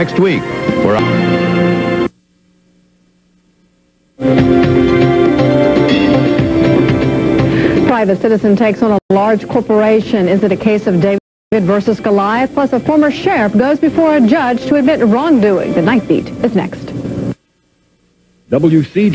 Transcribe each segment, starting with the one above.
next week. Private citizen takes on a large corporation. Is it a case of David versus Goliath? Plus, a former sheriff goes before a judge to admit wrongdoing. The Night Beat is next. WC.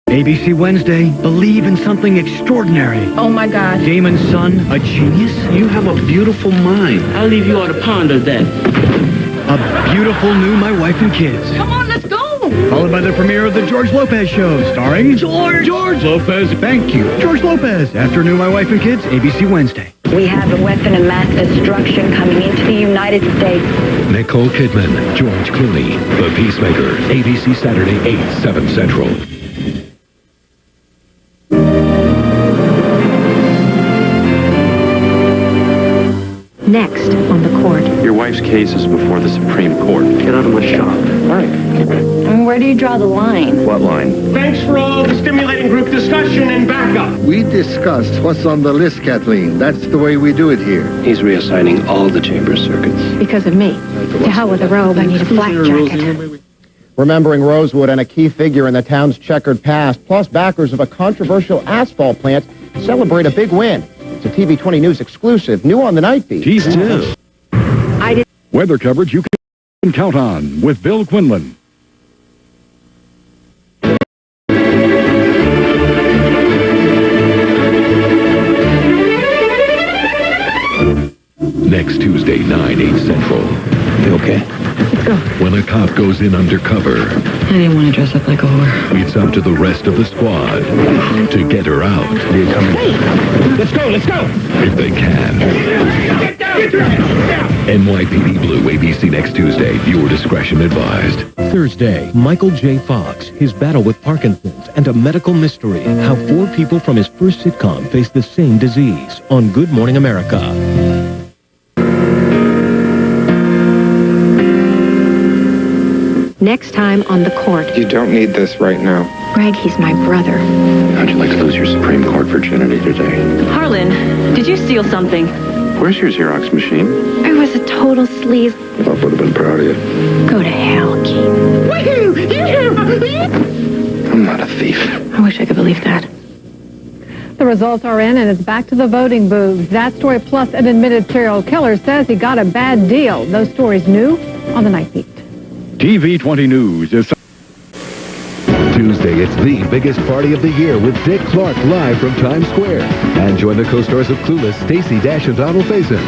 ABC Wednesday, believe in something extraordinary. Oh my God. Damon's son, a genius? You have a beautiful mind. I'll leave you all to ponder that. A beautiful new My Wife and Kids. Come on, let's go. Followed by the premiere of The George Lopez Show, starring George Lopez. Thank you. George Lopez, after New My Wife and Kids, ABC Wednesday. We have a weapon of mass destruction coming into the United States. Nicole Kidman, George Clooney, The Peacemaker, ABC Saturday, 8, 7 Central. Next on the court. Your wife's case is before the Supreme Court. Get out of my shop. All right. And where do you draw the line? What line? Thanks for all the stimulating group discussion and backup. We discussed what's on the list, Kathleen. That's the way we do it here. He's reassigning all the chamber circuits. Because of me. To hell with the robe, I need a flak jacket. Remembering Rosewood and a key figure in the town's checkered past, plus backers of a controversial asphalt plant celebrate a big win. It's a TV 20 News exclusive, new on the Night Beat. Tease 2. Weather coverage you can count on with Bill Quinlan. Next Tuesday, 9, 8 Central. You okay? Let's go. When a cop goes in undercover, I didn't want to dress up like a whore. it's up to the rest of the squad to get her out. You're coming. Let's go, let's go. If they can. Get down. NYPD Blue, ABC next Tuesday. Viewer discretion advised. Thursday, Michael J. Fox, his battle with Parkinson's, and a medical mystery. How 4 people from his first sitcom face the same disease on Good Morning America. Next time on the court. You don't need this right now. Greg, he's my brother. How'd you like to lose your Supreme Court virginity today? Harlan, did you steal something? Where's your Xerox machine? I was a total sleaze. Pop would have been proud of you. Go to hell, Keith. I'm not a thief. I wish I could believe that. The results are in, and it's back to the voting booths. That story, plus an admitted serial killer says he got a bad deal. Those stories new on the Night Beat. TV 20 News is Tuesday, it's the biggest party of the year with Dick Clark live from Times Square. And join the co-stars of Clueless, Stacey Dash and Donald Faison.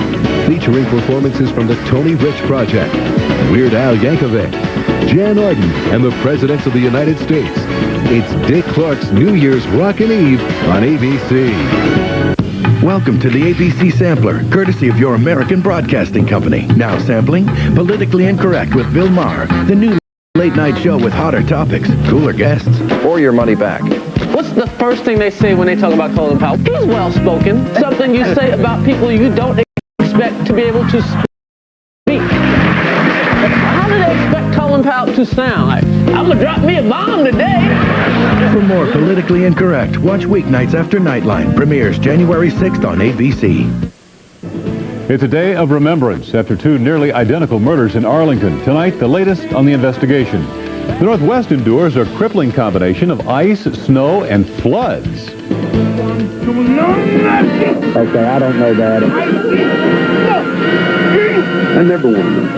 Featuring performances from the Tony Rich Project, Weird Al Yankovic, Jan Arden, and the Presidents of the United States. It's Dick Clark's New Year's Rockin' Eve on ABC. Welcome to the ABC Sampler, courtesy of your American Broadcasting Company. Now sampling Politically Incorrect with Bill Maher, the new late-night show with hotter topics, cooler guests, or your money back. What's the first thing they say when they talk about Colin Powell? He's well-spoken. Something you say about people you don't expect to be able to speak. How do they expect Colin Powell to sound? Like, I'm going to drop me a bomb today. For more Politically Incorrect, watch weeknights after Nightline. Premieres January 6th on ABC. It's a day of remembrance after 2 nearly identical murders in Arlington. Tonight, the latest on the investigation. The Northwest endures a crippling combination of ice, snow, and floods. Okay, I don't know that. I never won.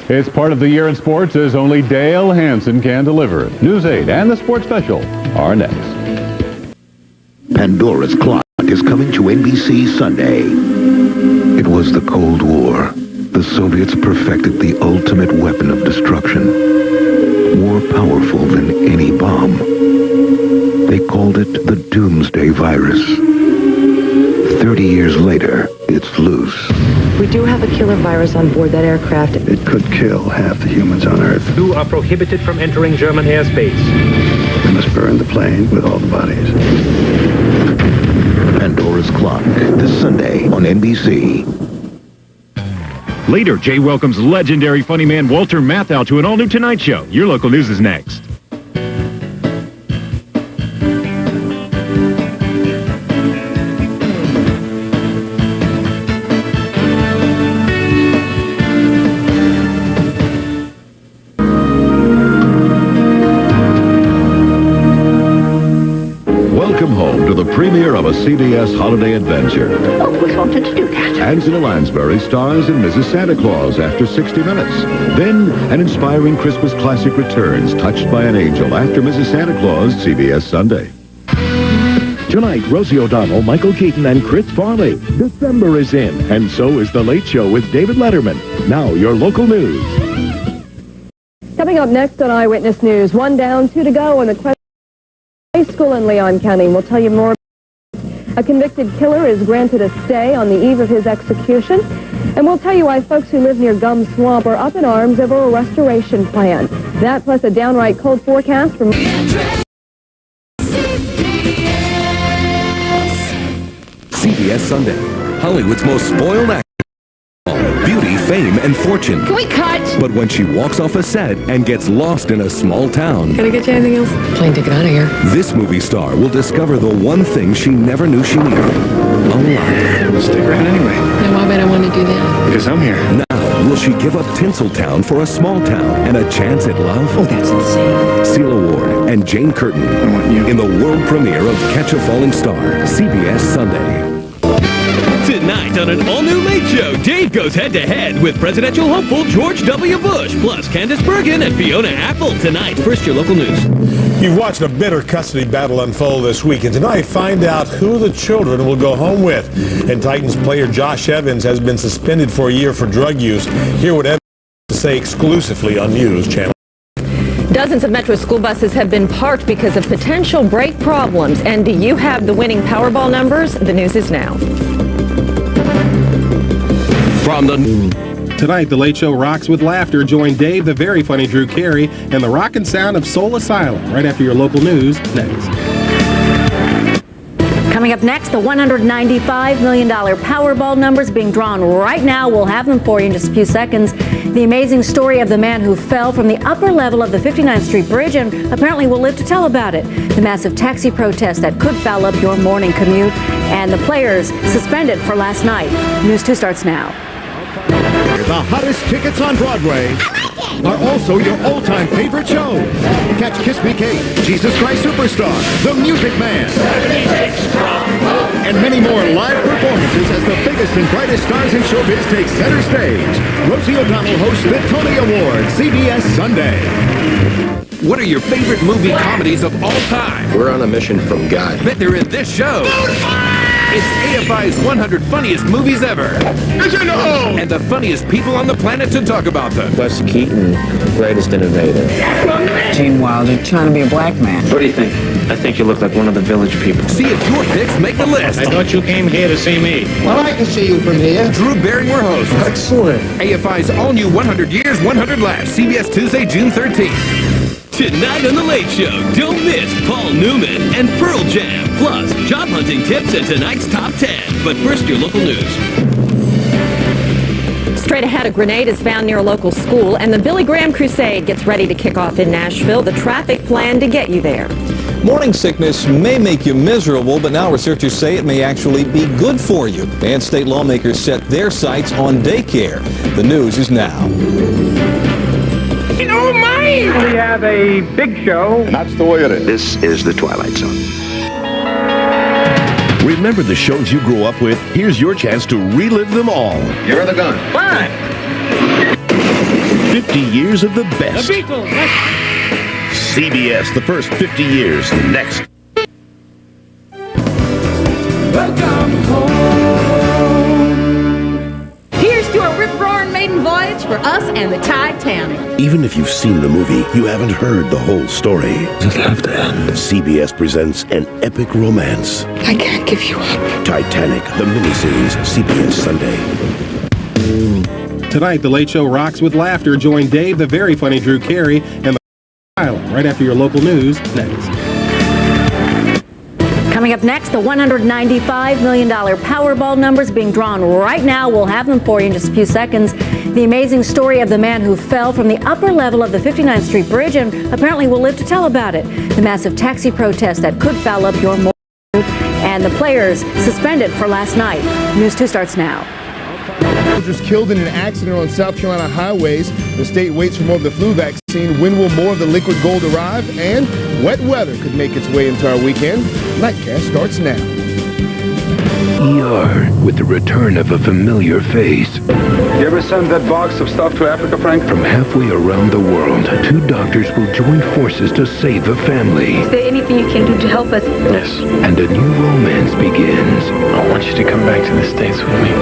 It's part of the year in sports as only Dale Hansen can deliver. News 8 and the sports special are next. Pandora's Clock is coming to NBC Sunday. It was the Cold War. The Soviets perfected the ultimate weapon of destruction. More powerful than any bomb. They called it the Doomsday Virus. 30 years later, it's loose. We do have a killer virus on board that aircraft. It could kill half the humans on Earth. You are prohibited from entering German airspace. We must burn the plane with all the bodies. Pandora's Clock, this Sunday on NBC. Later, Jay welcomes legendary funny man Walter Matthau to an all-new Tonight Show. Your local news is next. of a CBS holiday adventure. Always wanted to do that. Angela Lansbury stars in Mrs. Santa Claus after 60 Minutes. Then, an inspiring Christmas classic returns, Touched by an Angel, after Mrs. Santa Claus, CBS Sunday. Tonight, Rosie O'Donnell, Michael Keaton, and Chris Farley. December is in, and so is The Late Show with David Letterman. Now, your local news. Coming up next on Eyewitness News, 1 down, 2 to go on the High School in Leon County. We'll tell you more. A convicted killer is granted a stay on the eve of his execution. And we'll tell you why folks who live near Gum Swamp are up in arms over a restoration plan. That plus a downright cold forecast from... CBS Sunday, Hollywood's most spoiled actor. Beauty, fame, and fortune. Can we cut? But when she walks off a set and gets lost in a small town... Can I get you anything else? Plane ticket out of here. This movie star will discover the one thing she never knew she needed. A life. We'll stick around anyway. And why would I want to do that? Because I'm here. Now, will she give up Tinseltown for a small town and a chance at love? Oh, that's insane. Celia Ward and Jane Curtin I want you. in the world premiere of Catch a Falling Star, CBS Sunday. Tonight on an all-new Late Show, Dave goes head-to-head with presidential hopeful George W. Bush, plus Candace Bergen and Fiona Apple. Tonight, first your local news. You've watched a bitter custody battle unfold this week, and tonight find out who the children will go home with. And Titans player Josh Evans has been suspended for a year for drug use. Hear what Evans has to say exclusively on News Channel. Dozens of Metro school buses have been parked because of potential brake problems. And do you have the winning Powerball numbers? The news is now. Tonight, The Late Show rocks with laughter. Join Dave, the very funny Drew Carey, and the rockin' sound of Soul Asylum right after your local news next. Coming up next, the $195 million Powerball numbers being drawn right now. We'll have them for you in just a few seconds. The amazing story of the man who fell from the upper level of the 59th Street Bridge and apparently will live to tell about it. The massive taxi protest that could foul up your morning commute. And the players suspended for last night. News 2 starts now. The hottest tickets on Broadway are also your all-time favorite shows. Catch Kiss Me Kate, Jesus Christ Superstar, The Music Man, and many more live performances as the biggest and brightest stars in showbiz take center stage. Rosie O'Donnell hosts the Tony Awards, CBS Sunday. What are your favorite movie comedies of all time? We're on a mission from God. Bet they're in this show. It's AFI's 100 funniest movies ever. And the funniest people on the planet to talk about them. Buster Keaton, greatest innovator. Gene Wilder, trying to be a black man. What do you think? I think you look like one of the village people. See if your picks make the list. I thought you came here to see me. Well, I can see you from here. Drew Barrymore hosts. Excellent. AFI's all-new 100 Years, 100 Laughs. CBS Tuesday, June 13th. Tonight on The Late Show, don't miss Paul Newman and Pearl Jam, plus job hunting tips and tonight's top 10. But first, your local news. Straight ahead, a grenade is found near a local school, and the Billy Graham Crusade gets ready to kick off in Nashville. The traffic plan to get you there. Morning sickness may make you miserable, but now researchers say it may actually be good for you. And state lawmakers set their sights on daycare. The news is now. Oh my! We have a big show. And that's the way it is. This is the Twilight Zone. Remember the shows you grew up with? Here's your chance to relive them all. You're the gun. Fine. 50 years of the best. The Beatles. CBS, the first 50 years. Next. Welcome home. Here's to a rip-roaring maiden voyage for us and the Titanic. Even if you've seen the movie, you haven't heard the whole story. Does it have to end? CBS presents an epic romance. I can't give you up. Titanic, the miniseries, CBS Sunday. Tonight, The Late Show rocks with laughter. Join Dave, the very funny Drew Carey, and the Island right after your local news next. Coming up next, the $195 million Powerball numbers being drawn right now. We'll have them for you in just a few seconds. The amazing story of the man who fell from the upper level of the 59th Street Bridge and apparently will live to tell about it. The massive taxi protest that could foul up your morning and the players suspended for last night. News 2 starts now. Soldiers killed in an accident on South Carolina highways. The state waits for more of the flu vaccine. When will more of the liquid gold arrive? And wet weather could make its way into our weekend. Nightcast starts now. with the return of a familiar face. You ever send that box of stuff to Africa, Frank? From halfway around the world, two doctors will join forces to save a family. Is there anything you can do to help us? Yes. And a new romance begins. I want you to come back to the States with me.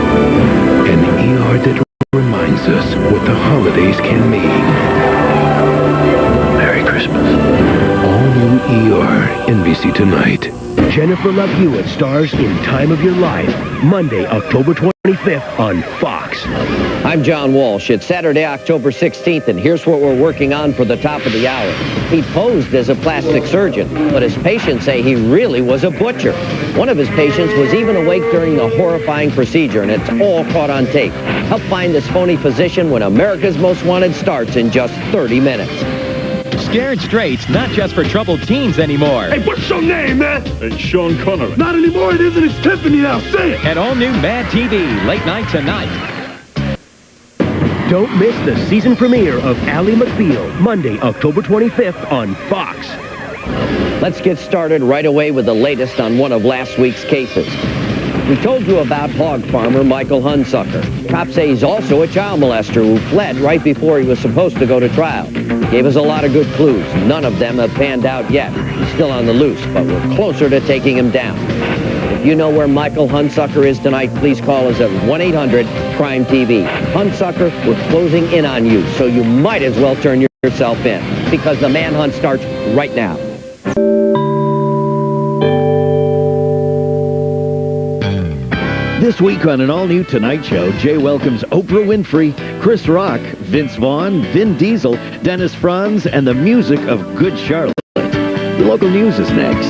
An ER that reminds us what the holidays can mean. Merry Christmas. All new ER, NBC Tonight. Jennifer Love Hewitt stars in Time of Your Life, Monday, October 25th on Fox. I'm John Walsh. It's Saturday, October 16th, and here's what we're working on for the top of the hour. He posed as a plastic surgeon, but his patients say he really was a butcher. One of his patients was even awake during a horrifying procedure, and it's all caught on tape. Help find this phony physician when America's Most Wanted starts in just 30 minutes. Scared Straight's not just for troubled teens anymore. Hey, what's your name, man? It's Sean Connery. Not anymore, it isn't. It's Tiffany now. Say it. And all new Mad TV, late night tonight. Don't miss the season premiere of Ally McBeal, Monday, October 25th on Fox. Let's get started right away with the latest on one of last week's cases. We told you about hog farmer Michael Hunsucker. Cops say he's also a child molester who fled right before he was supposed to go to trial. Gave us a lot of good clues. None of them have panned out yet. He's still on the loose, but we're closer to taking him down. If you know where Michael Hunsucker is tonight, please call us at 1-800-CRIME-TV. Hunsucker, we're closing in on you, so you might as well turn yourself in, because the manhunt starts right now. This week on an all-new Tonight Show, Jay welcomes Oprah Winfrey, Chris Rock, Vince Vaughn, Vin Diesel, Dennis Franz, and the music of Good Charlotte. The local news is next.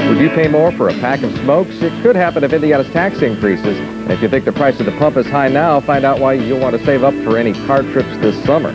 Would you pay more for a pack of smokes? It could happen if Indiana's tax increases. And if you think the price of the pump is high now, find out why you'll want to save up for any car trips this summer.